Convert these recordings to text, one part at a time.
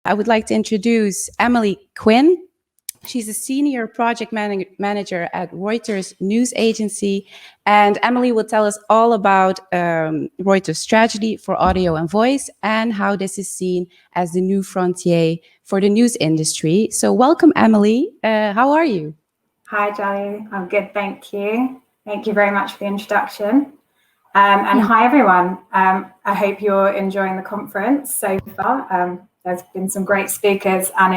I would like to introduce Emily Quinn. She's a senior project manager at Reuters news agency. And Emily will tell us all about Reuters' strategy for audio and voice and how this is seen as the new frontier for the news industry. So welcome, Emily. How are you? Hi, Jolly. I'm good, thank you. Thank you very much for the introduction. And hi, everyone. I hope you're enjoying the conference so far. There's been some great speakers, and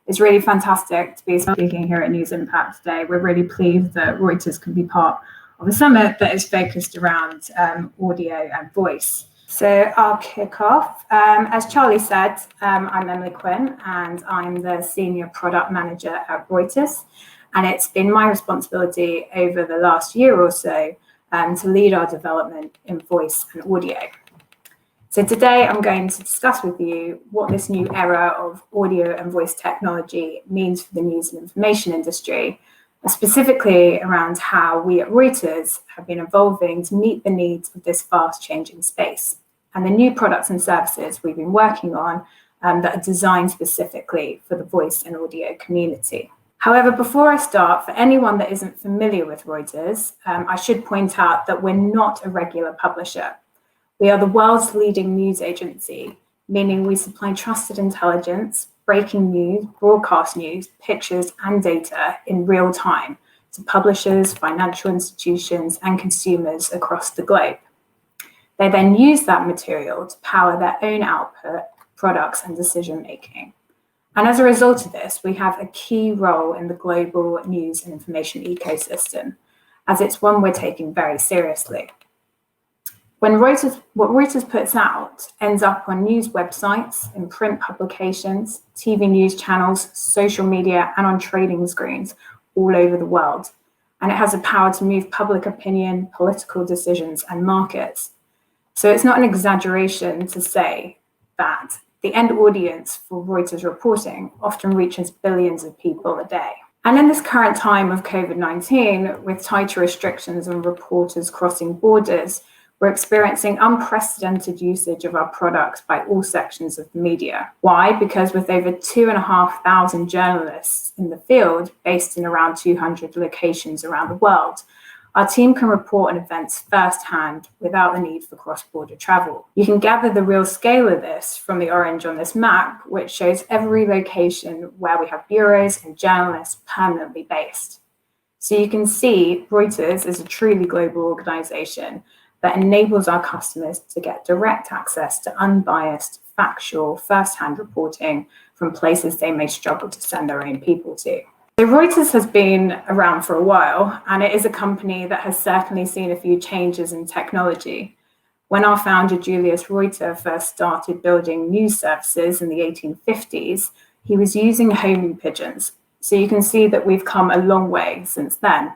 it's really fantastic to be speaking here at News Impact today. We're really pleased that Reuters can be part of a summit that is focused around audio and voice. So I'll kick off. As Charlie said, I'm Emily Quinn, and I'm the Senior Product Manager at Reuters. And it's been my responsibility over the last year or so to lead our development in voice and audio. So today I'm going to discuss with you what this new era of audio and voice technology means for the news and information industry, specifically around how we at Reuters have been evolving to meet the needs of this fast changing space, and the new products and services we've been working on that are designed specifically for the voice and audio community. However, before I start, for anyone that isn't familiar with Reuters, I should point out that we're not a regular publisher. We are the world's leading news agency, meaning we supply trusted intelligence, breaking news, broadcast news, pictures, and data in real time to publishers, financial institutions, and consumers across the globe. They then use that material to power their own output, products, and decision making. And as a result of this, we have a key role in the global news and information ecosystem, as it's one we're taking very seriously. What Reuters puts out ends up on news websites, in print publications, TV news channels, social media, and on trading screens all over the world. And it has the power to move public opinion, political decisions, and markets. So it's not an exaggeration to say that the end audience for Reuters reporting often reaches billions of people a day. And in this current time of COVID-19, with tighter restrictions on reporters crossing borders, we're experiencing unprecedented usage of our products by all sections of the media. Why? Because with over 2,500 journalists in the field, based in around 200 locations around the world, our team can report on events firsthand without the need for cross-border travel. You can gather the real scale of this from the orange on this map, which shows every location where we have bureaus and journalists permanently based. So you can see Reuters is a truly global organization that enables our customers to get direct access to unbiased, factual, first-hand reporting from places they may struggle to send their own people to. So Reuters has been around for a while, and it is a company that has certainly seen a few changes in technology. When our founder, Julius Reuter, first started building news services in the 1850s, he was using homing pigeons. So you can see that we've come a long way since then.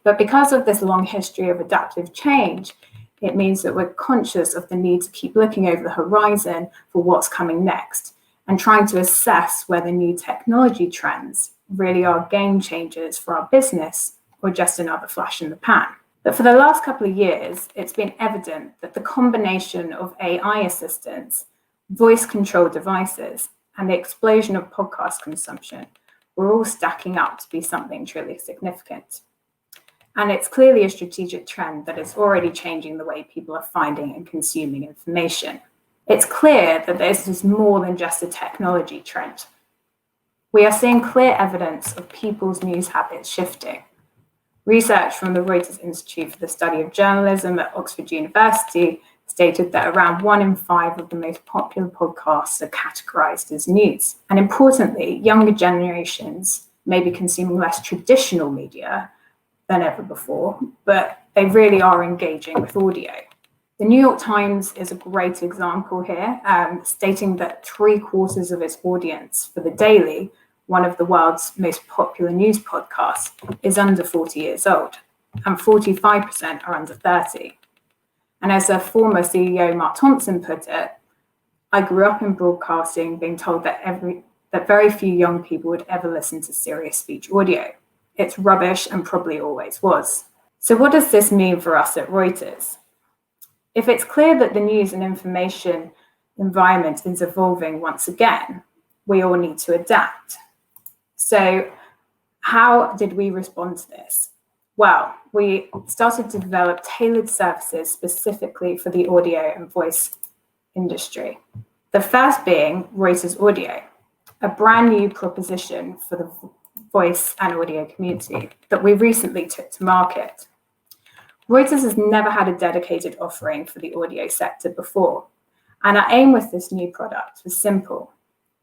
But because of this long history of adaptive change, it means that we're conscious of the need to keep looking over the horizon for what's coming next and trying to assess whether new technology trends really are game changers for our business or just another flash in the pan. But for the last couple of years, it's been evident that the combination of AI assistants, voice-controlled devices, and the explosion of podcast consumption were all stacking up to be something truly significant. And it's clearly a strategic trend that is already changing the way people are finding and consuming information. It's clear that this is more than just a technology trend. We are seeing clear evidence of people's news habits shifting. Research from the Reuters Institute for the Study of Journalism at Oxford University stated that around 1 in 5 of the most popular podcasts are categorized as news. And importantly, younger generations may be consuming less traditional media than ever before, but they really are engaging with audio. The New York Times is a great example here, stating that 3/4 of its audience for The Daily, one of the world's most popular news podcasts, is under 40 years old, and 45% are under 30. And as their former CEO, Mark Thompson, put it, I grew up in broadcasting being told that very few young people would ever listen to serious speech audio. It's rubbish and probably always was. So what does this mean for us at Reuters? If it's clear that the news and information environment is evolving once again, we all need to adapt. So how did we respond to this? Well, we started to develop tailored services specifically for the audio and voice industry. The first being Reuters Audio, a brand new proposition for the voice and audio community that we recently took to market. Reuters has never had a dedicated offering for the audio sector before, and our aim with this new product was simple.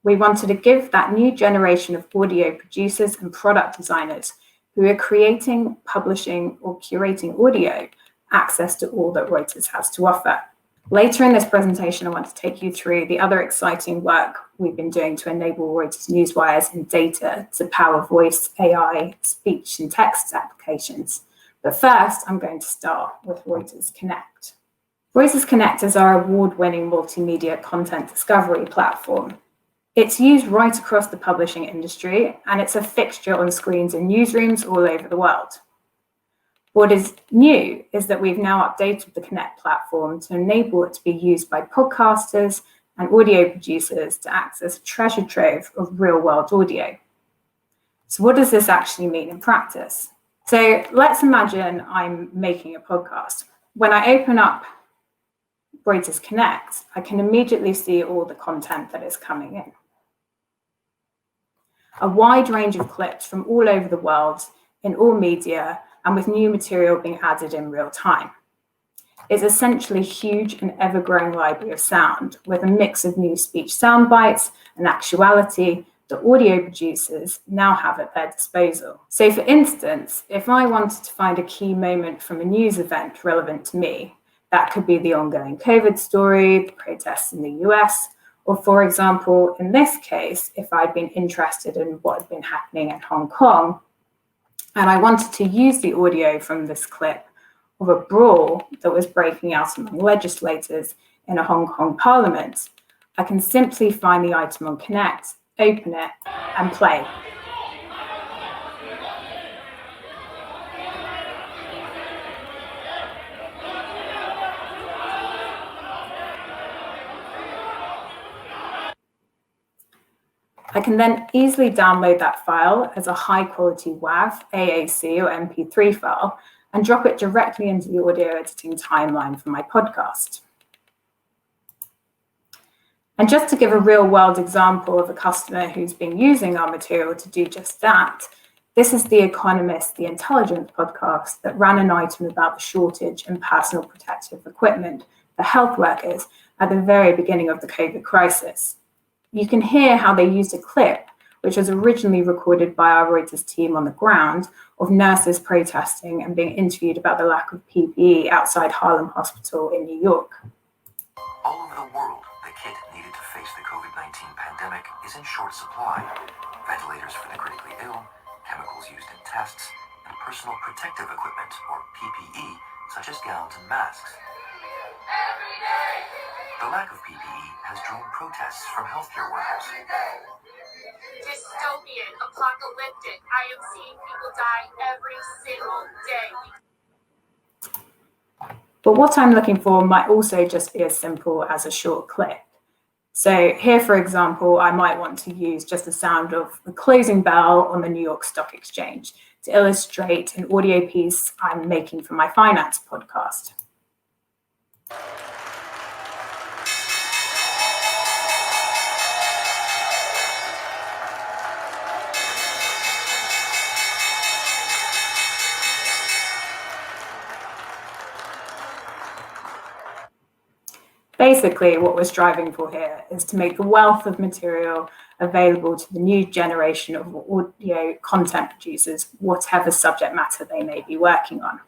We wanted to give that new generation of audio producers and product designers who are creating, publishing, or curating audio access to all that Reuters has to offer. Later in this presentation, I want to take you through the other exciting work we've been doing to enable Reuters newswires and data to power voice, AI, speech, and text applications. But first, I'm going to start with Reuters Connect. Reuters Connect is our award-winning multimedia content discovery platform. It's used right across the publishing industry, and it's a fixture on screens in newsrooms all over the world. What is new is that we've now updated the Connect platform to enable it to be used by podcasters and audio producers to access a treasure trove of real-world audio. So what does this actually mean in practice? So let's imagine I'm making a podcast. When I open up Reuters Connect, I can immediately see all the content that is coming in. A wide range of clips from all over the world in all media and with new material being added in real time. It's essentially a huge and ever-growing library of sound with a mix of new speech sound bites and actuality that audio producers now have at their disposal. So for instance, if I wanted to find a key moment from a news event relevant to me, that could be the ongoing COVID story, the protests in the US, or for example, in this case, if I'd been interested in what had been happening in Hong Kong, and I wanted to use the audio from this clip of a brawl that was breaking out among legislators in a Hong Kong parliament, I can simply find the item on Connect, open it, and play. I can then easily download that file as a high-quality WAV, AAC, or MP3 file and drop it directly into the audio editing timeline for my podcast. And just to give a real-world example of a customer who's been using our material to do just that, this is The Economist, The Intelligence podcast that ran an item about the shortage in personal protective equipment for health workers at the very beginning of the COVID crisis. You can hear how they used a clip, which was originally recorded by our Reuters team on the ground, of nurses protesting and being interviewed about the lack of PPE outside Harlem Hospital in New York. All over the world, the kit needed to face the COVID-19 pandemic is in short supply. Ventilators for the critically ill, chemicals used in tests, and personal protective equipment, or PPE, such as gowns and masks. The lack of PPE has drawn protests from healthcare workers. Dystopian, apocalyptic. I am seeing people die every single day. But what I'm looking for might also just be as simple as a short clip. So here, for example, I might want to use just the sound of the closing bell on the New York Stock Exchange to illustrate an audio piece I'm making for my finance podcast. Basically, what we're striving for here is to make the wealth of material available to the new generation of audio content producers, whatever subject matter they may be working on.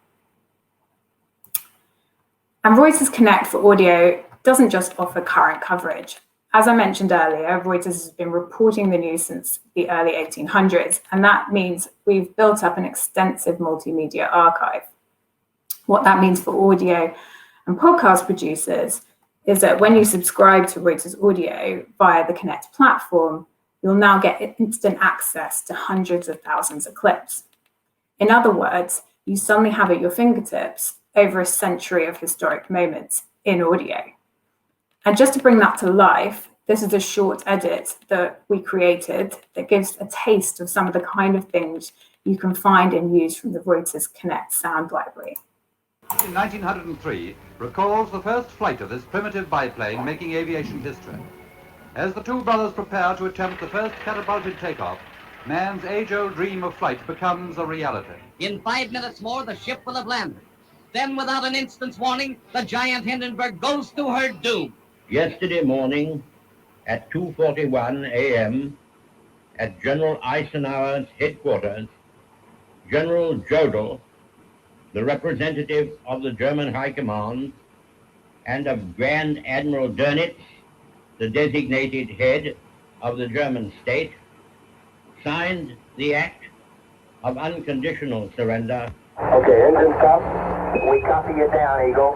And Reuters Connect for audio doesn't just offer current coverage. As I mentioned earlier, Reuters has been reporting the news since the early 1800s, and that means we've built up an extensive multimedia archive. What that means for audio and podcast producers is that when you subscribe to Reuters Audio via the Connect platform, you'll now get instant access to hundreds of thousands of clips. In other words, you suddenly have at your fingertips over a century of historic moments in audio. And just to bring that to life, this is a short edit that we created that gives a taste of some of the kind of things you can find and use from the Reuters Connect sound library. In 1903, recalls the first flight of this primitive biplane making aviation history. As the two brothers prepare to attempt the first catapulted takeoff, man's age-old dream of flight becomes a reality. In 5 minutes more, the ship will have landed. Then, without an instant's warning, the giant Hindenburg goes to her doom. Yesterday morning at 2:41 a.m. at General Eisenhower's headquarters, General Jodl, the representative of the German High Command, and of Grand Admiral Dönitz, the designated head of the German state, signed the act of unconditional surrender. Okay, engine stop. We copy you down, Eagle.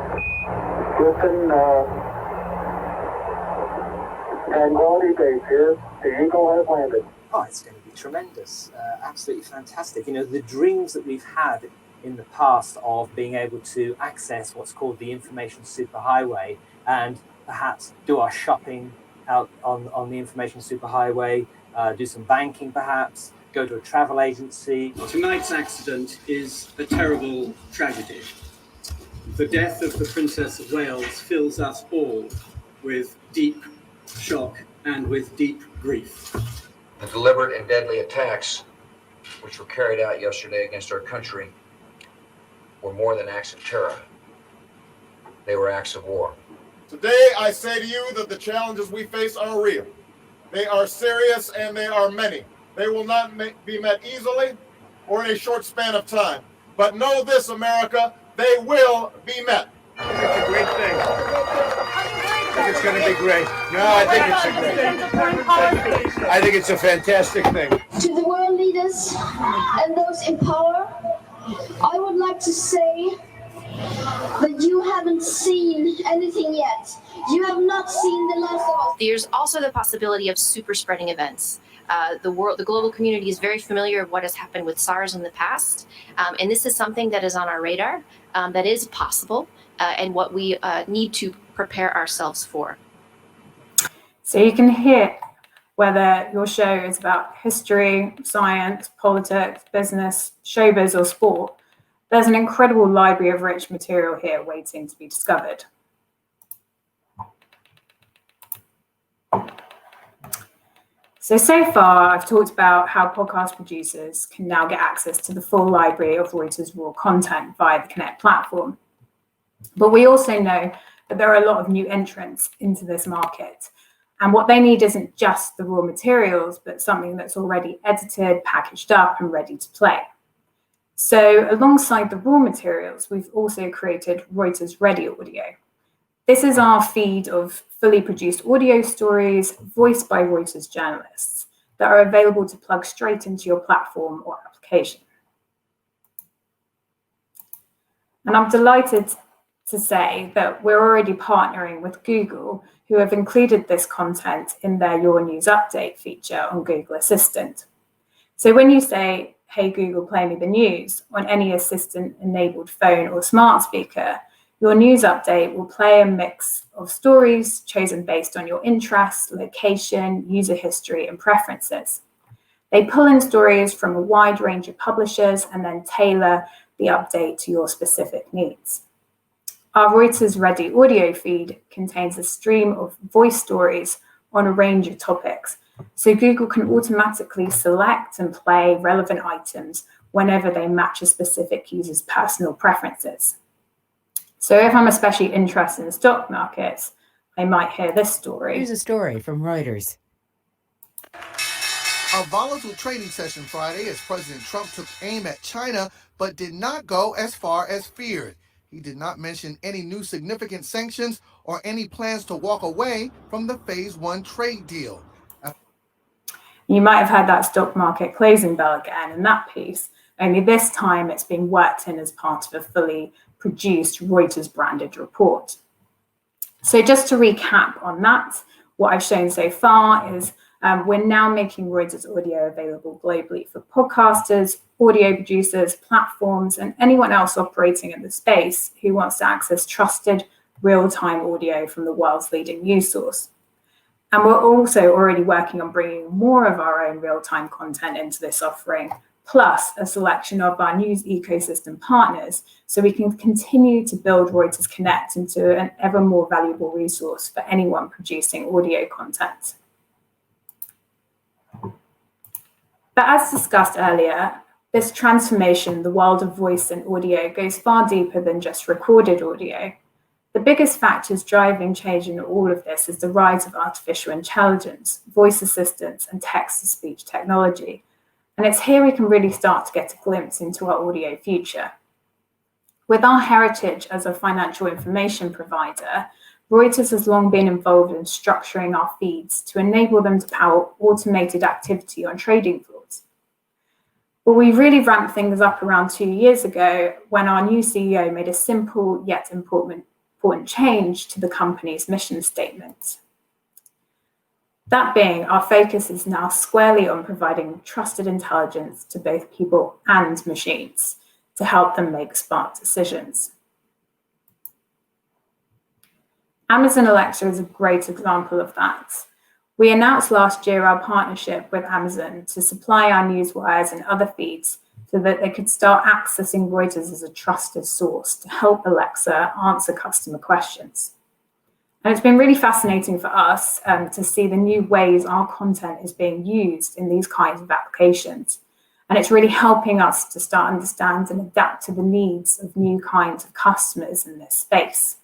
Houston, Tranquility Base here. The Eagle has landed. Oh, it's going to be tremendous. Absolutely fantastic. You know, the dreams that we've had in the past of being able to access what's called the information superhighway and perhaps do our shopping out on the information superhighway, do some banking perhaps, go to a travel agency. Tonight's accident is a terrible tragedy. The death of the Princess of Wales fills us all with deep shock and with deep grief. The deliberate and deadly attacks which were carried out yesterday against our country were more than acts of terror. They were acts of war. Today, I say to you that the challenges we face are real. They are serious and they are many. They will not be met easily or in a short span of time. But know this, America, they will be met. It's a great thing. I think it's going to be great. No, I think it's a fantastic thing. To the world leaders and those in power, I would like to say that you haven't seen anything yet. You have not seen the last of us. There's also the possibility of super spreading events. The global community is very familiar with what has happened with SARS in the past, and this is something that is on our radar, that is possible, and what we need to prepare ourselves for. So you can hear whether your show is about history, science, politics, business, showbiz, or sport. There's an incredible library of rich material here waiting to be discovered. So far, I've talked about how podcast producers can now get access to the full library of Reuters raw content via the Connect platform. But we also know that there are a lot of new entrants into this market. And what they need isn't just the raw materials, but something that's already edited, packaged up, and ready to play. So alongside the raw materials, we've also created Reuters Ready Audio. This is our feed of fully produced audio stories voiced by Reuters journalists that are available to plug straight into your platform or application. And I'm delighted to say that we're already partnering with Google, who have included this content in their Your News Update feature on Google Assistant. So when you say, "Hey Google, play me the news," on any assistant-enabled phone or smart speaker, your news update will play a mix of stories chosen based on your interests, location, user history, and preferences. They pull in stories from a wide range of publishers and then tailor the update to your specific needs. Our Reuters Ready audio feed contains a stream of voice stories on a range of topics, so Google can automatically select and play relevant items whenever they match a specific user's personal preferences. So if I'm especially interested in stock markets, I might hear this story. Here's a story from Reuters. A volatile trading session Friday as President Trump took aim at China, but did not go as far as feared. He did not mention any new significant sanctions or any plans to walk away from the Phase 1 trade deal. You might have heard that stock market closing bell again in that piece, only this time it's being worked in as part of a fully produced Reuters branded report. So just to recap on that, what I've shown so far is we're now making Reuters audio available globally for podcasters, audio producers, platforms, and anyone else operating in the space who wants to access trusted, real-time audio from the world's leading news source. And we're also already working on bringing more of our own real-time content into this offering, plus a selection of our news ecosystem partners, so we can continue to build Reuters Connect into an ever more valuable resource for anyone producing audio content. But as discussed earlier, this transformation in the world of voice and audio goes far deeper than just recorded audio. The biggest factors driving change in all of this is the rise of artificial intelligence, voice assistants, and text-to-speech technology. And it's here we can really start to get a glimpse into our audio future. With our heritage as a financial information provider, Reuters has long been involved in structuring our feeds to enable them to power automated activity on trading floors. But we really ramped things up around 2 years ago when our new CEO made a simple yet important change to the company's mission statement. That being, our focus is now squarely on providing trusted intelligence to both people and machines to help them make smart decisions. Amazon Alexa is a great example of that. We announced last year our partnership with Amazon to supply our newswires and other feeds so that they could start accessing Reuters as a trusted source to help Alexa answer customer questions. And it's been really fascinating for us to see the new ways our content is being used in these kinds of applications. And it's really helping us to start understand and adapt to the needs of new kinds of customers in this space.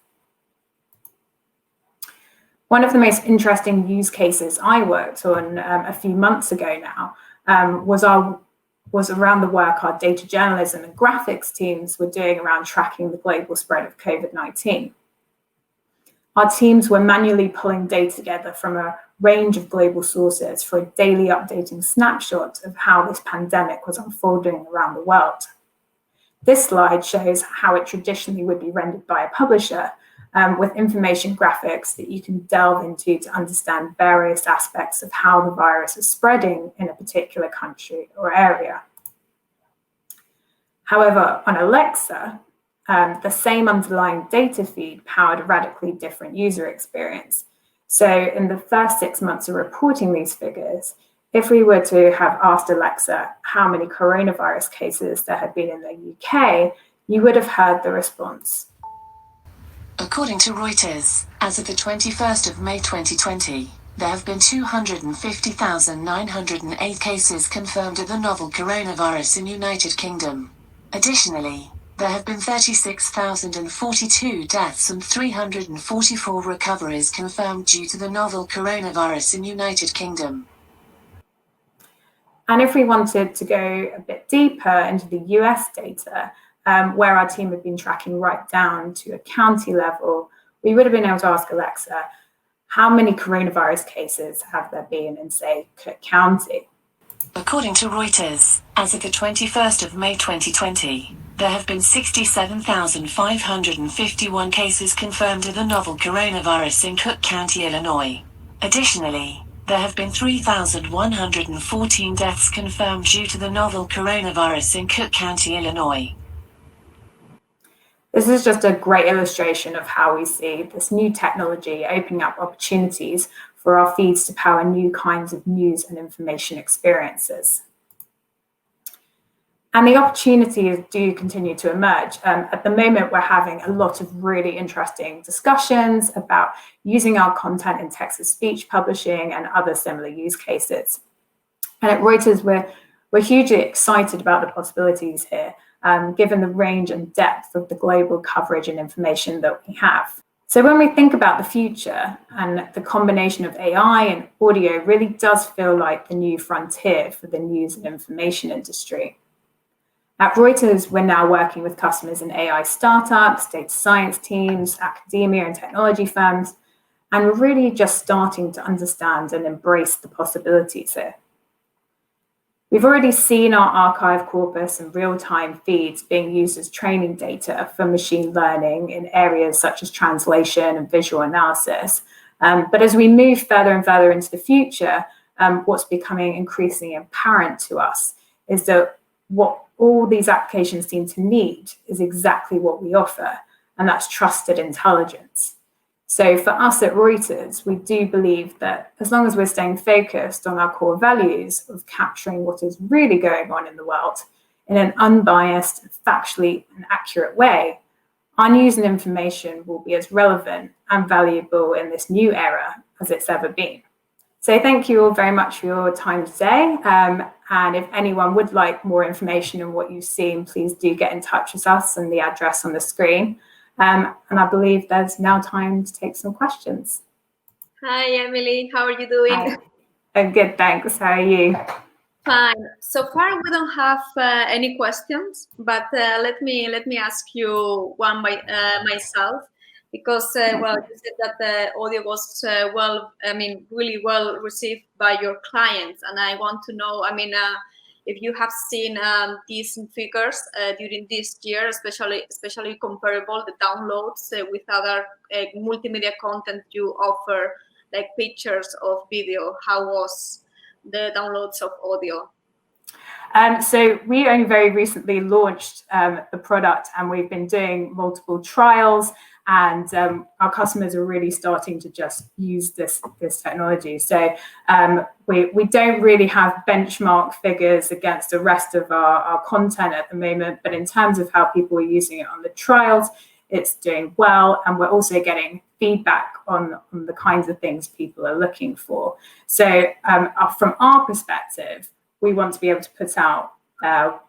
One of the most interesting use cases I worked on a few months ago now was around the work our data journalism and graphics teams were doing around tracking the global spread of COVID-19. Our teams were manually pulling data together from a range of global sources for a daily updating snapshot of how this pandemic was unfolding around the world. This slide shows how it traditionally would be rendered by a publisher, with information graphics that you can delve into to understand various aspects of how the virus is spreading in a particular country or area. However, on Alexa, the same underlying data feed powered a radically different user experience. So in the first 6 months of reporting these figures, if we were to have asked Alexa how many coronavirus cases there had been in the UK, you would have heard the response. According to Reuters, as of the 21st of May 2020, there have been 250,908 cases confirmed of the novel coronavirus in United Kingdom. Additionally, there have been 36,042 deaths and 344 recoveries confirmed due to the novel coronavirus in United Kingdom. And if we wanted to go a bit deeper into the US data, where our team had been tracking right down to a county level, we would have been able to ask Alexa, how many coronavirus cases have there been in, say, Cook County? According to Reuters, as of the 21st of May 2020, there have been 67,551 cases confirmed of the novel coronavirus in Cook County, Illinois. Additionally, there have been 3,114 deaths confirmed due to the novel coronavirus in Cook County, Illinois. This is just a great illustration of how we see this new technology opening up opportunities for our feeds to power new kinds of news and information experiences. And the opportunities do continue to emerge. At the moment, we're having a lot of really interesting discussions about using our content in text-to-speech publishing and other similar use cases. And at Reuters, we're hugely excited about the possibilities here, given the range and depth of the global coverage and information that we have. So when we think about the future, and the combination of AI and audio really does feel like the new frontier for the news and information industry. At Reuters, we're now working with customers in AI startups, data science teams, academia and technology firms, and we're really just starting to understand and embrace the possibilities here. We've already seen our archive corpus and real-time feeds being used as training data for machine learning in areas such as translation and visual analysis. But as we move further and further into the future, what's becoming increasingly apparent to us is that what all these applications seem to need is exactly what we offer, and that's trusted intelligence. So for us at Reuters, we do believe that as long as we're staying focused on our core values of capturing what is really going on in the world in an unbiased, factually and accurate way, our news and information will be as relevant and valuable in this new era as it's ever been. So thank you all very much for your time today. And if anyone would like more information on what you've seen, please do get in touch with us and the address on the screen. And I believe there's now time to take some questions. Hi, Emily. How are you doing? Hi. I'm good, thanks. How are you? Fine. So far, we don't have any questions, but let me ask you one by myself, because well, you said that the audio was really well received by your clients, and I want to know, if you have seen these figures during this year, especially comparable the downloads with other multimedia content you offer, like pictures of video. How was the downloads of audio? So we only very recently launched the product, and we've been doing multiple trials, and our customers are really starting to just use this technology. So we don't really have benchmark figures against the rest of our content at the moment, but in terms of how people are using it on the trials, it's doing well, and we're also getting feedback on the kinds of things people are looking for. So from our perspective, we want to be able to put out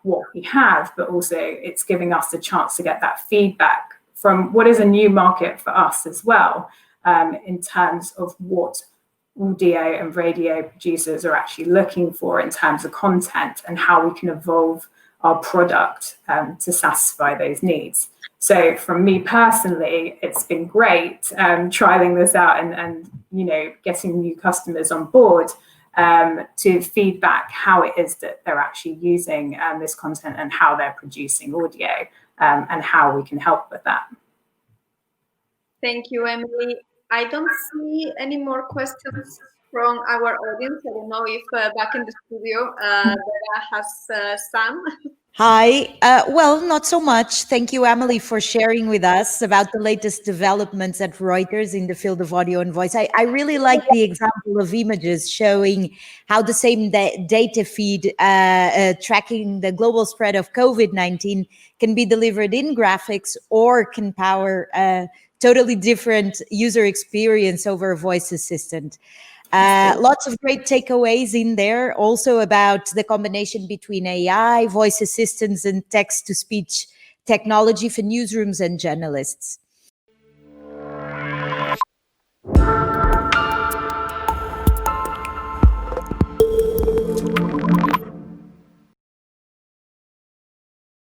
what we have, but also it's giving us the chance to get that feedback from what is a new market for us as well, in terms of what audio and radio producers are actually looking for in terms of content and how we can evolve our product to satisfy those needs. So from me personally, it's been great trialing this out and getting new customers on board to feedback how it is that they're actually using this content and how they're producing audio, and how we can help with that. Thank you, Emily. I don't see any more questions from our audience. I don't know if back in the studio, Vera has some. Hi. Well, not so much. Thank you, Emily, for sharing with us about the latest developments at Reuters in the field of audio and voice. I really like the example of images showing how the same data feed tracking the global spread of COVID-19 can be delivered in graphics or can power a totally different user experience over a voice assistant. Lots of great takeaways in there, also about the combination between AI, voice assistants, and text-to-speech technology for newsrooms and journalists.